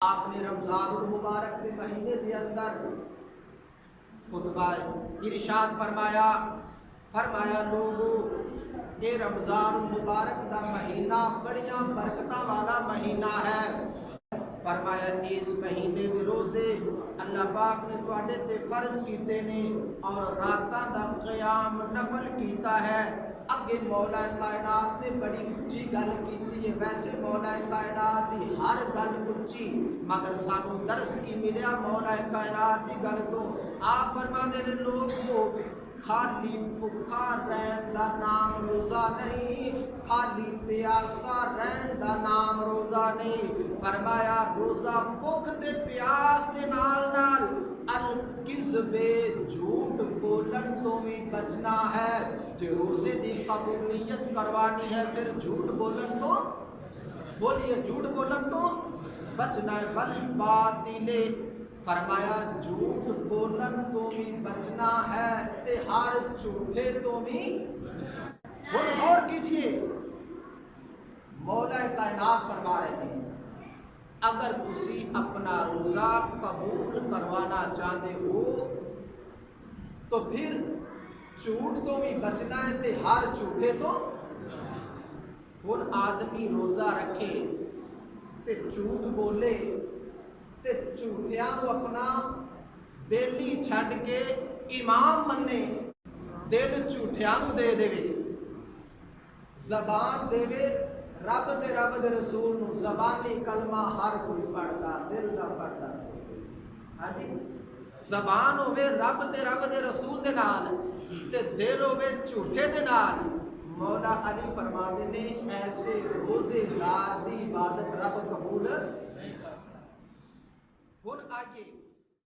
آپ نے رمضان المبارک کے مہینے کے اندر خطبہ ارشاد فرمایا لوگو یہ رمضان المبارک کا مہینہ بڑیاں برکتاں والا مہینہ ہے۔ فرمایا اس مہینے کے روزے اللہ پاک نے تواڈے تے فرض کیتے نے اور راتاں دا قیام نفل کیتا ہے۔ اگے مولا کائنات نے بڑی اچھی گل کیتی ہے، ویسے مولا کائنات دی ہر گل اچھی، مگر سانو درس کی ملیا مولا کائنات دی گل تو۔ آپ فرماندے نے لوگو خالی بھوکا رہن دا نام روزہ نہیں، خالی پیاسا رہن دا نام روزہ نہیں۔ فرمایا روزہ بھوک تے پیاس دے نال نال الکذب جھوٹ بولن تو بھی بچنا ہے۔ جو روزے دی قبولیت کروانی ہے پھر جھوٹ بولن تو بولیے، جھوٹ بولن تو بچنا ہے۔ والباطل فرمایا جھوٹ بولن تو بھی بچنا ہے تے ہر جھوٹے تو بھی۔ غور کیجئے مولا کائنات فرما رہے ہیں اگر تسی اپنا روزہ قبول کروانا چاہتے ہو تو پھر جھوٹ تو بھی بچنا ہے تے ہر جھوٹے تو۔ ہن آدمی روزہ رکھے تے جھوٹ بولے تے جھوٹیاں کو اپنا بیلی چھڈ کے امام منے، دل جھوٹیاں کو دے دے، زبان دے رب دے رسول نو، زبانی کلمہ ہر کوئی پڑھدا دل نہ پڑھدا۔ ہاں جی، زبان ہوے رب دے رسول دے نال تے دل ہوے جھوٹے دے نال۔ مولا علی فرماندے نے ایسے روزے دار دی عبادت رب قبول۔ ہن آئیے